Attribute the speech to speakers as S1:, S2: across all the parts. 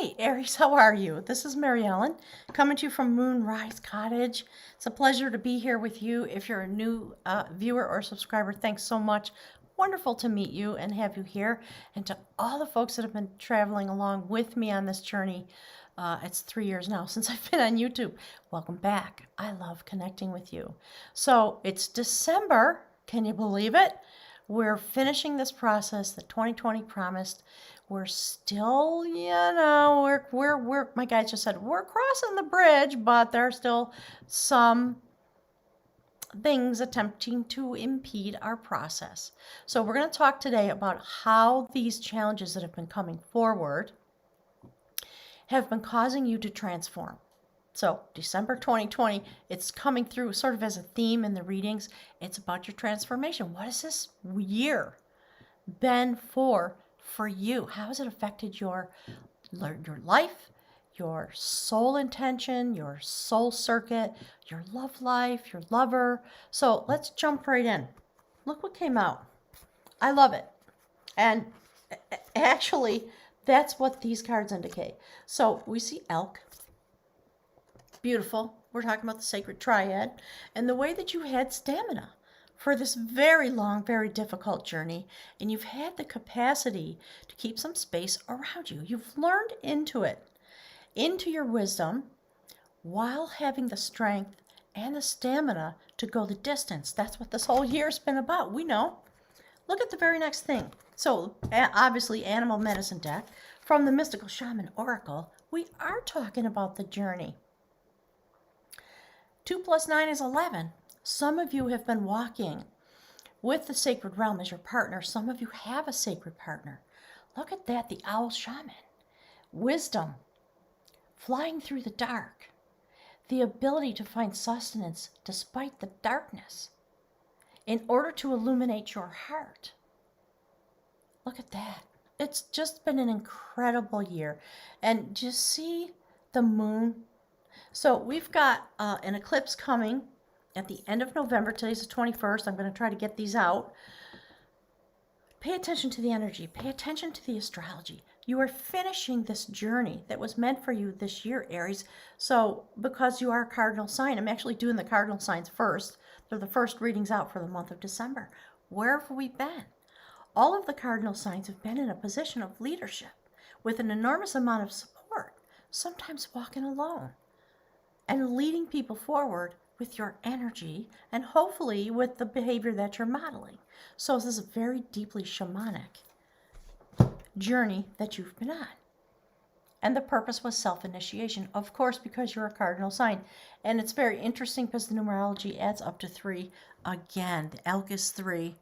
S1: Hi, Aries, how are you? This is Mary Ellen coming to you from Moonrise Cottage. It's a pleasure to be here with you. If you're a new viewer or subscriber, thanks so much. Wonderful to meet you and have you here. And to all the folks that have been traveling along with me on this journey, it's 3 years now since I've been on YouTube. Welcome back. I love connecting with you. So it's December. Can you believe it? We're finishing this process that 2020 promised. We're still, we're my guys just said, we're crossing the bridge, but there are still some things attempting to impede our process. So we're going to talk today about how these challenges that have been coming forward have been causing you to transform. So December 2020, it's coming through sort of as a theme in the readings. It's about your transformation. What has this year been for you? How has it affected your life, your soul intention, your soul circuit, your love life, your lover? So let's jump right in. Look what came out. I love it. And actually, that's what these cards indicate. So we see elk. Beautiful. We're talking about the sacred triad and the way that you had stamina for this very long, very difficult journey, and you've had the capacity to keep some space around you. You've learned into it, into your wisdom, while having the strength and the stamina to go the distance. That's what this whole year's been about. We know. Look at the very next thing. So, obviously, animal medicine deck from the Mystical Shaman Oracle. We are talking about the journey. 2 + 9 is 11. Some of you have been walking with the sacred realm as your partner. Some of you have a sacred partner. Look at that, the owl shaman. Wisdom, flying through the dark, the ability to find sustenance despite the darkness in order to illuminate your heart. Look at that. It's just been an incredible year. And just see the moon. So we've got an eclipse coming at the end of November. Today's the 21st. I'm going to try to get these out. Pay attention to the energy. Pay attention to the astrology. You are finishing this journey that was meant for you this year, Aries. So because you are a cardinal sign, I'm actually doing the cardinal signs first. They're the first readings out for the month of December. Where have we been? All of the cardinal signs have been in a position of leadership with an enormous amount of support, sometimes walking alone, and leading people forward with your energy and hopefully with the behavior that you're modeling. So this is a very deeply shamanic journey that you've been on. And the purpose was self-initiation, of course, because you're a cardinal sign. And it's very interesting because the numerology adds up to 3. Again, the elk is 3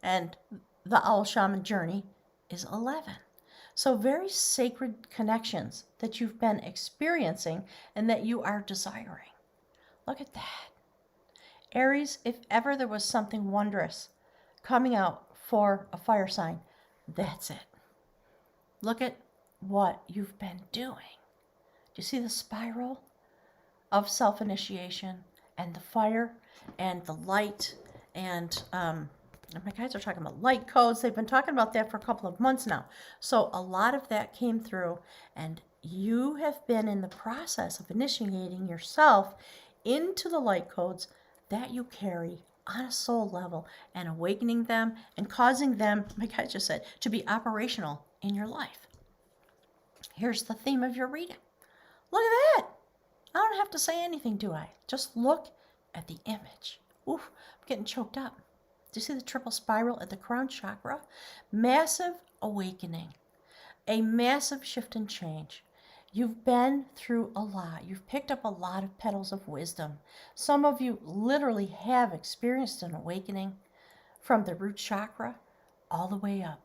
S1: and the owl shaman journey is 11. So very sacred connections that you've been experiencing and that you are desiring. Look at that. Aries, if ever there was something wondrous coming out for a fire sign, that's it. Look at what you've been doing. Do you see the spiral of self-initiation and the fire and the light? And my guys are talking about light codes. They've been talking about that for a couple of months now. So a lot of that came through, and you have been in the process of initiating yourself into the light codes that you carry on a soul level and awakening them and causing them, my guys just said, to be operational in your life. Here's the theme of your reading. Look at that. I don't have to say anything, do I? Just look at the image. Oof, I'm getting choked up. Do you see the triple spiral at the crown chakra? Massive awakening. A massive shift and change. You've been through a lot. You've picked up a lot of petals of wisdom. Some of you literally have experienced an awakening from the root chakra all the way up.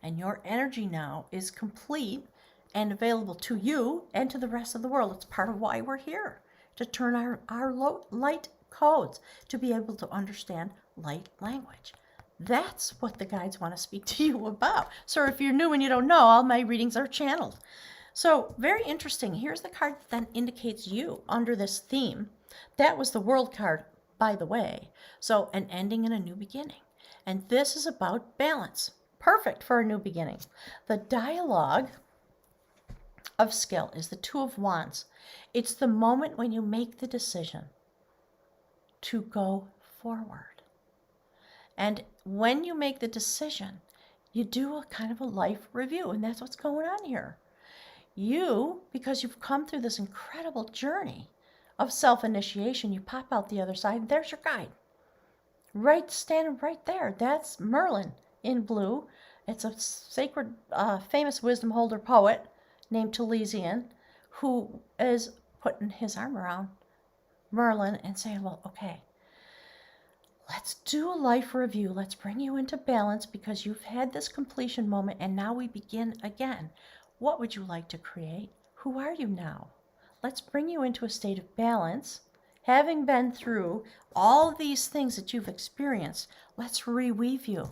S1: And your energy now is complete and available to you and to the rest of the world. It's part of why we're here, to turn our light codes, to be able to understand light language. That's what the guides want to speak to you about. So if you're new and you don't know, all my readings are channeled. So very interesting. Here's the card that then indicates you under this theme. That was the World card, by the way. So an ending and a new beginning. And this is about balance. Perfect for a new beginning. The dialogue of skill is the Two of Wands. It's the moment when you make the decision to go forward. And when you make the decision, you do a kind of a life review, and that's what's going on here. You, because you've come through this incredible journey of self-initiation, you pop out the other side, and there's your guide. Right, standing right there. That's Merlin in blue. It's a sacred, famous wisdom holder poet named Talesian who is putting his arm around Merlin and saying, well, okay, let's do a life review. Let's bring you into balance because you've had this completion moment and now we begin again. What would you like to create? Who are you now? Let's bring you into a state of balance. Having been through all these things that you've experienced, let's reweave you.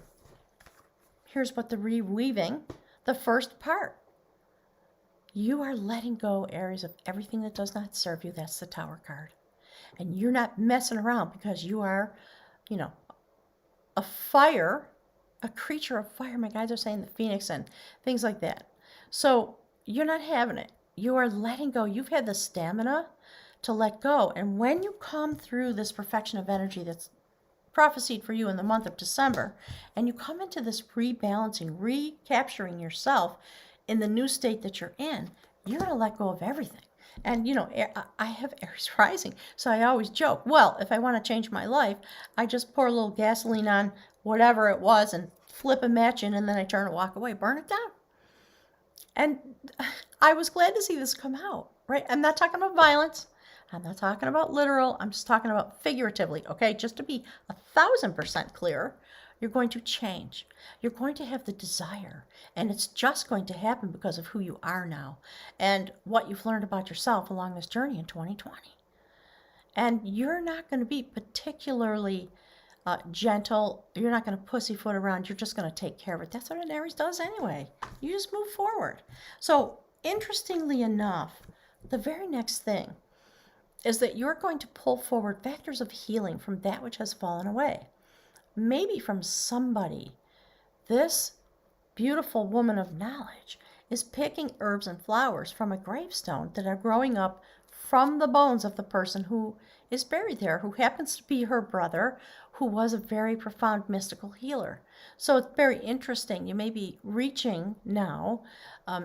S1: Here's what the reweaving, the first part. You are letting go, Aries, of everything that does not serve you. That's the Tower card. And you're not messing around because you are, you know, a fire, a creature of fire. My guides are saying the phoenix and things like that. So you're not having it. You are letting go. You've had the stamina to let go. And when you come through this perfection of energy that's prophesied for you in the month of December, and you come into this rebalancing, recapturing yourself in the new state that you're in, you're going to let go of everything. And, you know, I have Aries rising, so I always joke, well, if I want to change my life, I just pour a little gasoline on whatever it was and flip a match in, and then I turn and walk away, burn it down. And I was glad to see this come out, right? I'm not talking about violence. I'm not talking about literal. I'm just talking about figuratively, okay? Just to be 1,000% clear, you're going to change. You're going to have the desire, and it's just going to happen because of who you are now and what you've learned about yourself along this journey in 2020. And you're not going to be particularly gentle. You're not going to pussyfoot around. You're just going to take care of it. That's what an Aries does anyway. You just move forward. So interestingly enough, the very next thing is that you're going to pull forward factors of healing from that which has fallen away. Maybe from somebody. This beautiful woman of knowledge is picking herbs and flowers from a gravestone that are growing up from the bones of the person who is buried there, who happens to be her brother, who was a very profound mystical healer. So it's very interesting. You may be reaching now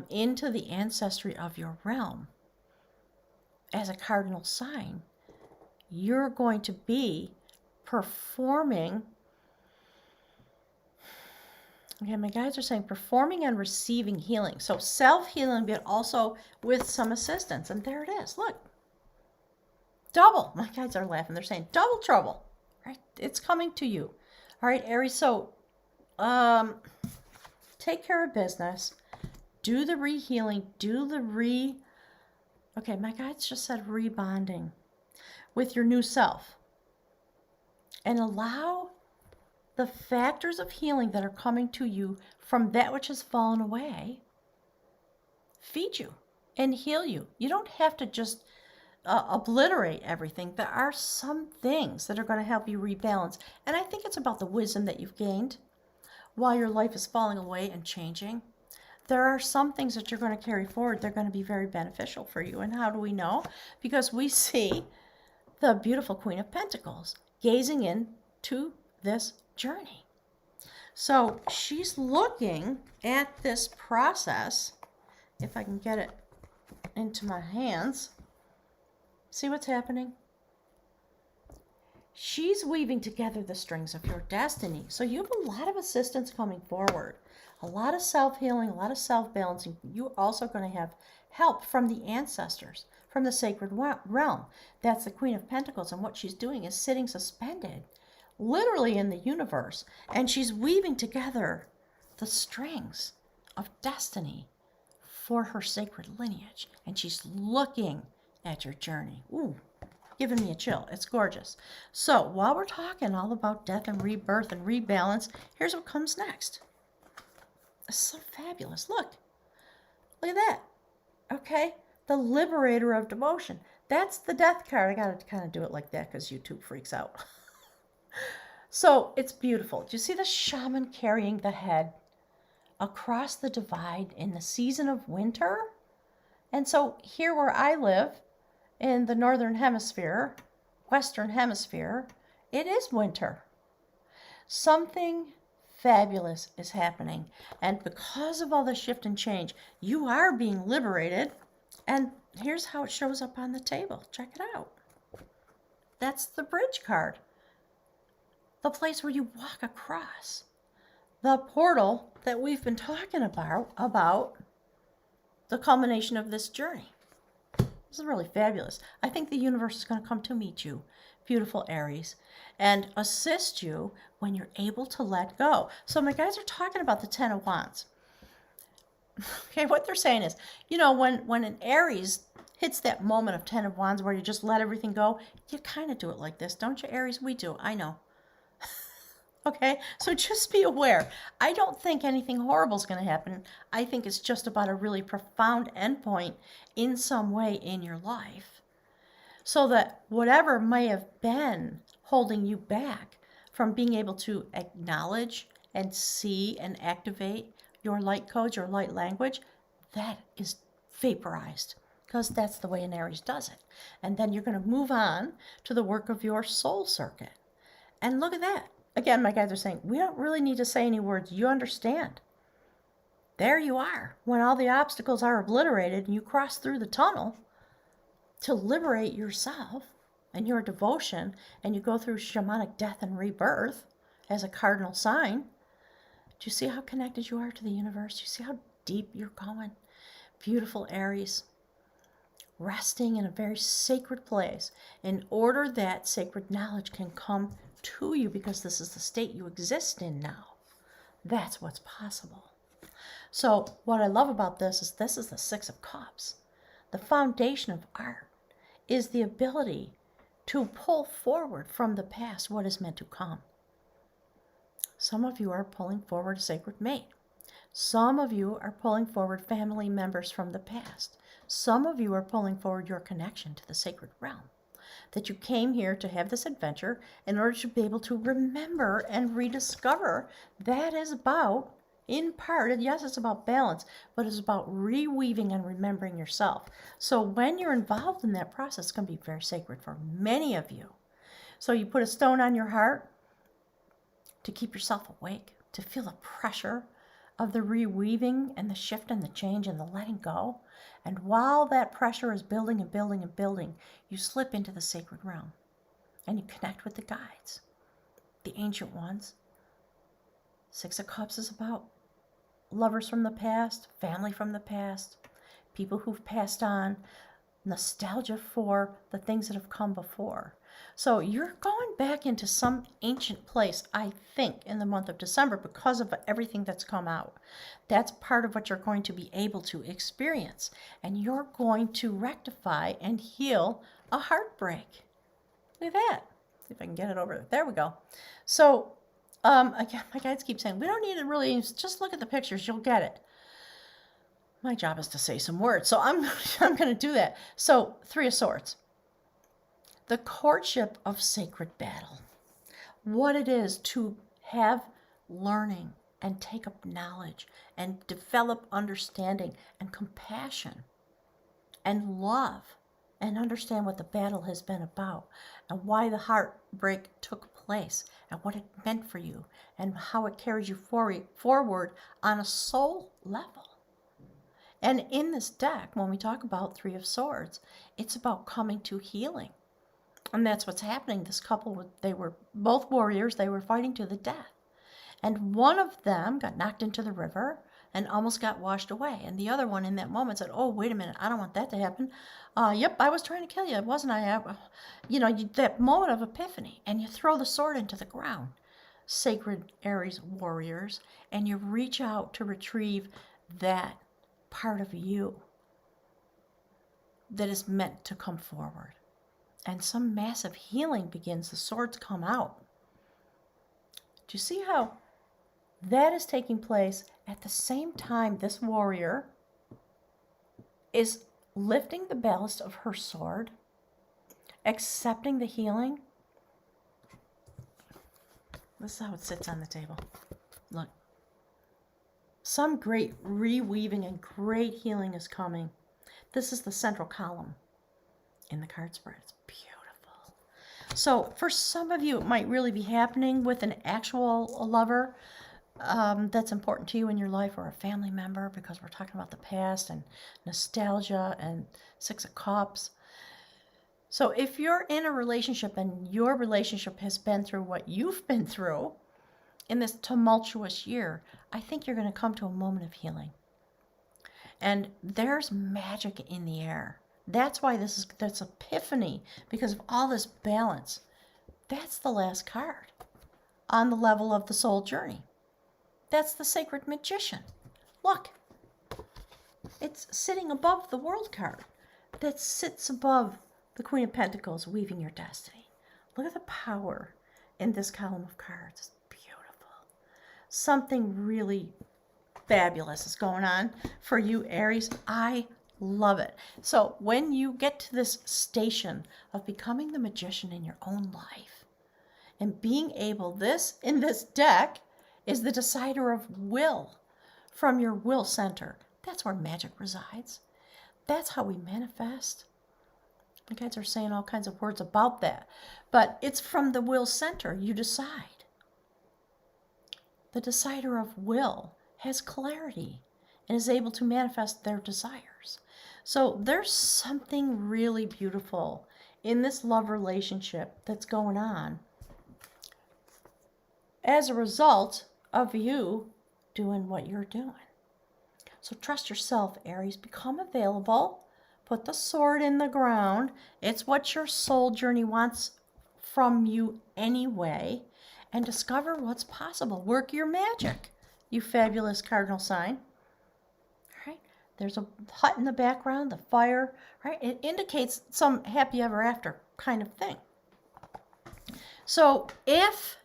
S1: into the ancestry of your realm. As a cardinal sign, you're going to be performing. Okay, my guides are saying performing and receiving healing. So self-healing, but also with some assistance. And there it is. Look. Double. My guides are laughing. They're saying double trouble. Right? It's coming to you. All right, Aries. So take care of business. Do the re-healing. Do the Okay, my guides just said rebonding with your new self. And allow the factors of healing that are coming to you from that which has fallen away feed you and heal you. You don't have to just obliterate everything. There are some things that are going to help you rebalance. And I think it's about the wisdom that you've gained while your life is falling away and changing. There are some things that you're going to carry forward. They're going to be very beneficial for you. And how do we know? Because we see the beautiful Queen of Pentacles gazing into this journey. So she's looking at this process. If I can get it into my hands. See what's happening? She's weaving together the strings of your destiny. So you have a lot of assistance coming forward. A lot of self-healing, a lot of self-balancing. You're also going to have help from the ancestors, from the sacred realm. That's the Queen of Pentacles. And what she's doing is sitting suspended, literally in the universe. And she's weaving together the strings of destiny for her sacred lineage. And she's looking at your journey. Ooh, giving me a chill. It's gorgeous. So while we're talking all about death and rebirth and rebalance, here's what comes next. It's so fabulous. Look at that. Okay, the Liberator of Devotion. That's the death card. I got to kind of do it like that because YouTube freaks out. So it's beautiful. Do you see the shaman carrying the head across the divide in the season of winter? And so here where I live in the northern hemisphere, western hemisphere, it is winter. Something fabulous is happening. And because of all the shift and change, you are being liberated. And here's how it shows up on the table. Check it out. That's the bridge card. The place where you walk across. The portal that we've been talking about the culmination of this journey. This is really fabulous. I think the universe is going to come to meet you, beautiful Aries, and assist you when you're able to let go. So my guys are talking about the Ten of Wands. Okay, what they're saying is, you know, when an Aries hits that moment of Ten of Wands where you just let everything go, you kind of do it like this, don't you, Aries? We do, I know. Okay, so just be aware. I don't think anything horrible is going to happen. I think it's just about a really profound endpoint in some way in your life. So that whatever may have been holding you back from being able to acknowledge and see and activate your light codes, your light language, that is vaporized. Because that's the way an Aries does it. And then you're going to move on to the work of your soul circuit. And look at that. Again, my guys are saying, we don't really need to say any words. You understand. There you are. When all the obstacles are obliterated and you cross through the tunnel to liberate yourself and your devotion, and you go through shamanic death and rebirth as a cardinal sign, do you see how connected you are to the universe? Do you see how deep you're going? Beautiful Aries. Resting in a very sacred place in order that sacred knowledge can come to you, because this is the state you exist in now. That's what's possible. So what I love about this is the Six of Cups. The foundation of art is the ability to pull forward from the past what is meant to come. Some of you are pulling forward a sacred mate. Some of you are pulling forward family members from the past. Some of you are pulling forward your connection to the sacred realm. That you came here to have this adventure in order to be able to remember and rediscover. That is about, in part, and yes, it's about balance, but it's about reweaving and remembering yourself. So when you're involved in that process, it's going to be very sacred for many of you. So you put a stone on your heart to keep yourself awake, to feel the pressure of the reweaving and the shift and the change and the letting go. And while that pressure is building and building and building, you slip into the sacred realm and you connect with the guides, the ancient ones. Six of Cups is about lovers from the past, family from the past, people who've passed on, nostalgia for the things that have come before. So you're going back into some ancient place, I think, in the month of December because of everything that's come out. That's part of what you're going to be able to experience. And you're going to rectify and heal a heartbreak. Look at that. See if I can get it over. There we go. So, again, my guides keep saying, we don't need to really, just look at the pictures, you'll get it. My job is to say some words, so I'm going to do that. So, Three of Swords. The courtship of sacred battle. What it is to have learning and take up knowledge and develop understanding and compassion and love and understand what the battle has been about and why the heartbreak took place and what it meant for you and how it carries you forward on a soul level. And in this deck, when we talk about Three of Swords, it's about coming to healing. And that's what's happening. This couple, they were both warriors. They were fighting to the death. And one of them got knocked into the river and almost got washed away. And the other one in that moment said, oh, wait a minute, I don't want that to happen. Yep, I was trying to kill you, wasn't I? That moment of epiphany. And you throw the sword into the ground, sacred Aries warriors, and you reach out to retrieve that part of you that is meant to come forward. And some massive healing begins. The swords come out. Do you see how that is taking place at the same time this warrior is lifting the ballast of her sword, accepting the healing? This is how it sits on the table. Look. Some great reweaving and great healing is coming. This is the central column in the card spread. It's beautiful. So for some of you, it might really be happening with an actual lover that's important to you in your life, or a family member, because we're talking about the past and nostalgia and Six of Cups. So if you're in a relationship and your relationship has been through what you've been through in this tumultuous year, I think you're going to come to a moment of healing. And there's magic in the air. That's why that's epiphany, because of all this balance. That's the last card on the level of the soul journey. That's the Sacred Magician. Look, it's sitting above the World card. That sits above the Queen of Pentacles, weaving your destiny. Look at the power in this column of cards. It's beautiful. Something really fabulous is going on for you, Aries. I love it. So when you get to this station of becoming the magician in your own life and being able, in this deck is the decider of will from your will center. That's where magic resides. That's how we manifest. The guys are saying all kinds of words about that, but it's from the will center. You decide. The decider of will has clarity and is able to manifest their desires. So there's something really beautiful in this love relationship that's going on as a result of you doing what you're doing. So trust yourself, Aries. Become available. Put the sword in the ground. It's what your soul journey wants from you anyway. And discover what's possible. Work your magic, you fabulous cardinal sign. All right. There's a hut in the background, the fire. Right. It indicates some happy ever after kind of thing. So if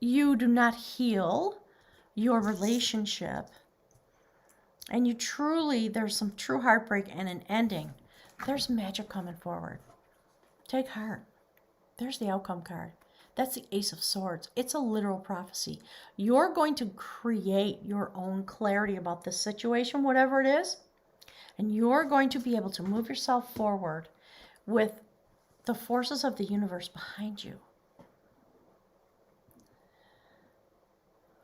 S1: you do not heal your relationship, and there's some true heartbreak and an ending, there's magic coming forward. Take heart. There's the outcome card. That's the Ace of Swords. It's a literal prophecy. You're going to create your own clarity about this situation, whatever it is, and you're going to be able to move yourself forward with the forces of the universe behind you.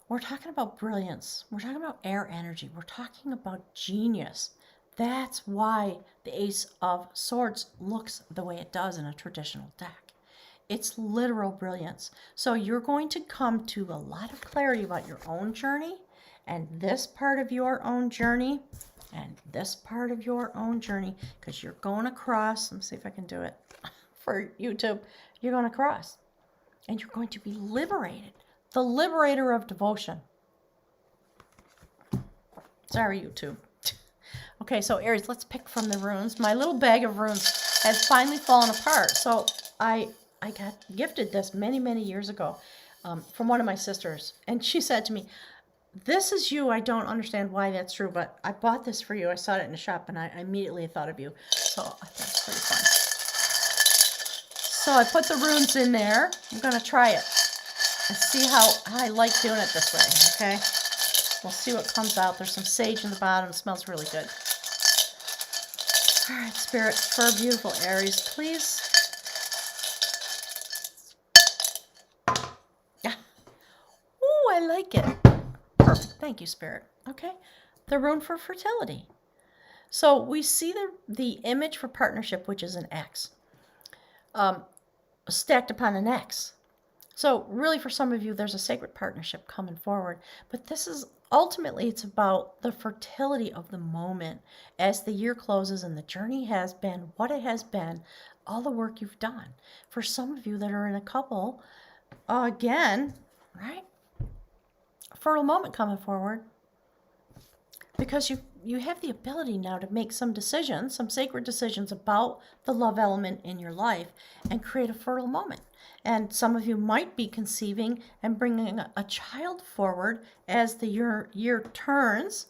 S1: We're talking about brilliance. We're talking about air energy. We're talking about genius. That's why the Ace of Swords looks the way it does in a traditional deck. It's literal brilliance. So you're going to come to a lot of clarity about your own journey, and this part of your own journey, and this part of your own journey, because you're going across. Let me see if I can do it for YouTube. You're going across, and you're going to be liberated. The liberator of devotion. Sorry, YouTube. Okay, so Aries, let's pick from the runes. My little bag of runes has finally fallen apart. So I got gifted this many, many years ago from one of my sisters. And she said to me, "This is you. I don't understand why that's true, but I bought this for you. I saw it in the shop, and I immediately thought of you." So I thought it's pretty fun. So I put the runes in there. I'm going to try it. And see how I like doing it this way, okay? We'll see what comes out. There's some sage in the bottom. It smells really good. All right, Spirit, for beautiful Aries, please. Yeah. Ooh, I like it. Perfect. Thank you, Spirit. Okay. The rune for fertility. So we see the image for partnership, which is an X, stacked upon an X. So really, for some of you, there's a sacred partnership coming forward. But this is ultimately, it's about the fertility of the moment as the year closes and the journey has been what it has been, all the work you've done. For some of you that are in a couple, again, right? Fertile moment coming forward. Because you have the ability now to make some decisions, some sacred decisions about the love element in your life and create a fertile moment. And some of you might be conceiving and bringing a child forward as the year turns.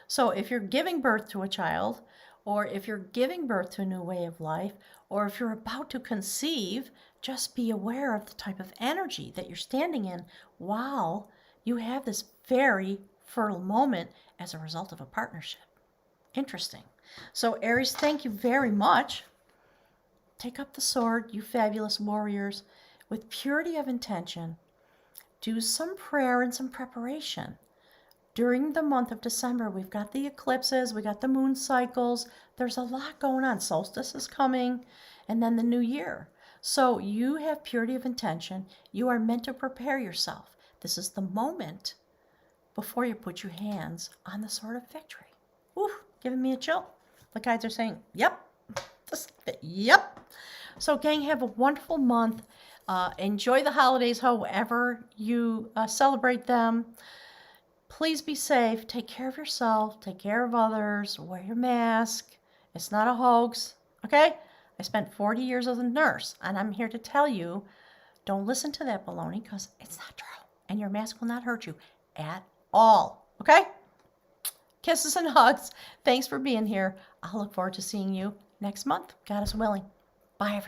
S1: So if you're giving birth to a child, or if you're giving birth to a new way of life, or if you're about to conceive, just be aware of the type of energy that you're standing in while you have this very fertile moment as a result of a partnership. Interesting. So Aries, thank you very much. Take up the sword, you fabulous warriors, with purity of intention. Do some prayer and some preparation. During the month of December, we've got the eclipses, we got the moon cycles. There's a lot going on. Solstice is coming, and then the new year. So you have purity of intention. You are meant to prepare yourself. This is the moment before you put your hands on the sword of victory. Ooh, giving me a chill. The guides are saying, yep, yep. So gang, have a wonderful month. Enjoy the holidays however you celebrate them. Please be safe. Take care of yourself. Take care of others. Wear your mask. It's not a hoax. Okay? I spent 40 years as a nurse, and I'm here to tell you, don't listen to that baloney because it's not true. And your mask will not hurt you at all. Okay? Kisses and hugs. Thanks for being here. I'll look forward to seeing you next month. God is willing. Bye, everybody.